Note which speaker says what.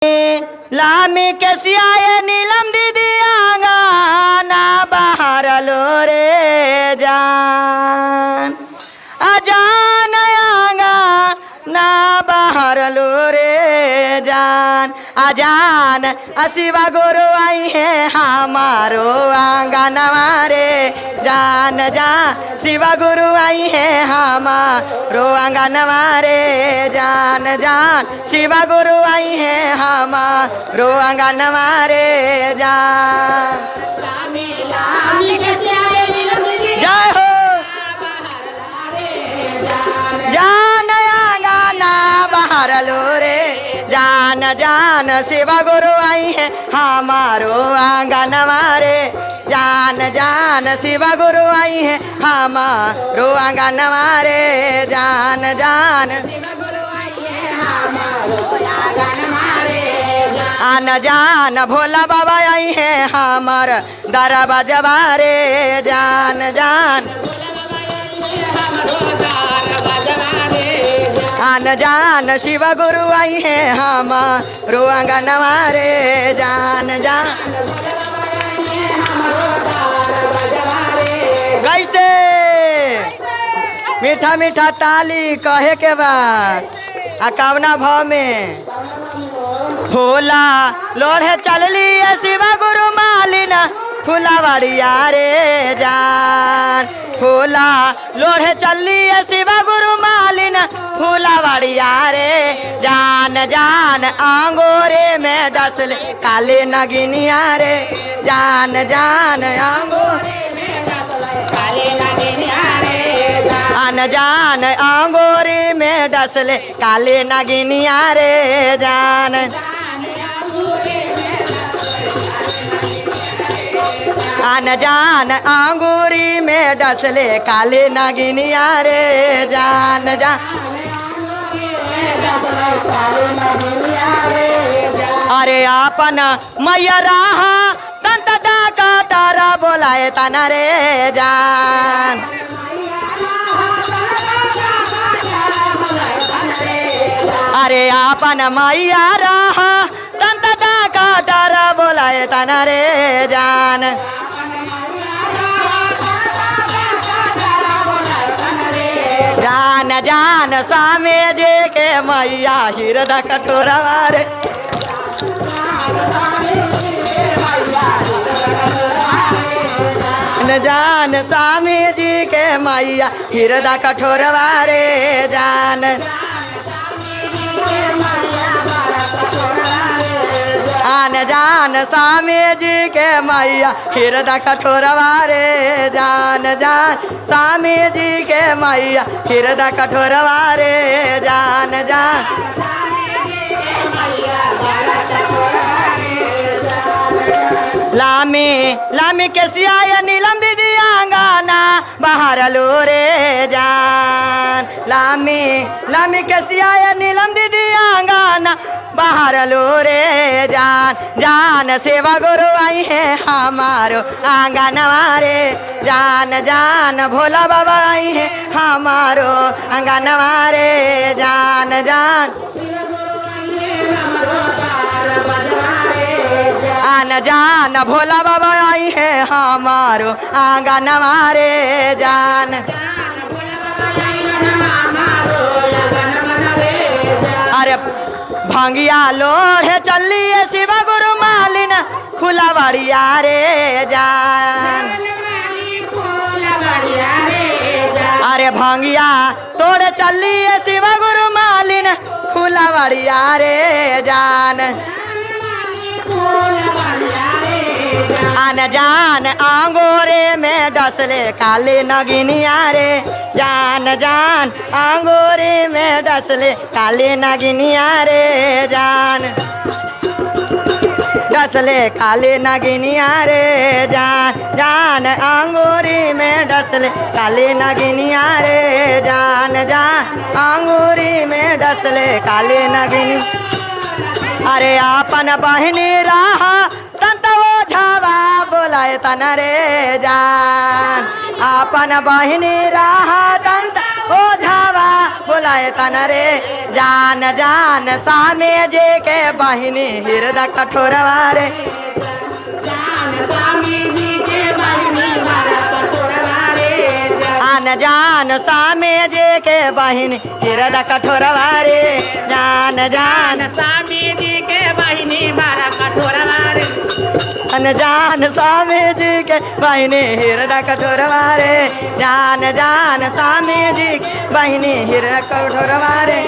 Speaker 1: लामी के सियाए नीलम दीदी आंगाना बाहर लो रे जान अजान आंगा ना बाहर लो रे जान अजान अशिवा गुरु आई है हमारो आंगनवा रे जान जान शिवा गुरु आई है हमारो आंगनवा रे जान जान शिवा गुरु आई है हमारो आंगनवा रे जान जय हो जान आंगना बाहर लो रे जान जान शिवा गुरु आई है हमारो आंगनवा रे जान जान शिवा गुरु आई है हमारो आंगनवा रे जान जान आन जान भोला बाबा आई है हमार दरबाजवा रे जान जान आन जान शिव गुरु आई है हमारो आंगनवा रे जान जान कैसे मीठा मीठा ताली कहे के बाद कवना भाव में फूला लोढ़े चलली शिवा गुरु मालिन फूलावड़िया रे जान फूला लोढ़े चलली शिवा गुरु मालिन फूलावड़िया रे जान जान आंगोरे में डसले काले नगिनिया रे जान जान आंगोरे आन जान आंगोरे में डसले काले नगिनिया रे जान आन जान आंगूरी में डसले काले नगिनिया रे जान जान अरे आपन मैया रहा तंत डाका तारा बोलाए तना रे जान अरे आपन मैया रहा तंत डाका तारा बोलाए तना रे जान जान जान सामे जे के मैया हृदय कठोरवा रे जान स्वामी जी के मैया हृदय कठोरवा रे जान आन जान स्वामी जी के मैया हृदय कठोरवा रे जान जान स्वामी जी के मैया हृदय कठोरवा रे जान जान लामी लामी के सियाए नीलम दीदी आंगाना बाहर लो रे जान लामी लामी के सियाए नीलम दीदी आंगाना बाहर लो रे जान जान सेवा गुरु आई है हमारो आंगनवा रे जान जान भोला बाबा आई है हमारो आंगनवा रे जान जान आन जान भोला बाबा आई है हमारो आंगनवा रे जान अरे भांगिया लोढ़े चली शिवा गुरु मालिन फूलावड़िया रे जान अरे भांगिया तोड़े चली शिवा गुरु मालिन फूलावड़िया रे जान आन जान आंगोरे में डसले काले नगिनिया रे जान जान आंगोरे में डसले काले नगिनिया रे जान डसले काले नगिनिया रे जान जान आंगूरी में डसले काले नगिनिया रे जान जान आंगूरी में डसले काले नगिनी अरे आपन बहनी रहा तंत ओझावा बोलाए तन रे जान आपन बहनी रहा तंत ओझावा डोलाए तन रे जान जान सामे जे के बहिनी हृदय कठोरवा रे जान जान सामे जे के बहिनी हृदय कठोरवा रे जान जान
Speaker 2: स्वामी जी के बहिनी मारा कठोरवा रे
Speaker 1: जान स्वामी जी के बहिनी हृदय कठोरवा रे जान जान स्वामी जी बहिनी हृदय कठोरवा रे।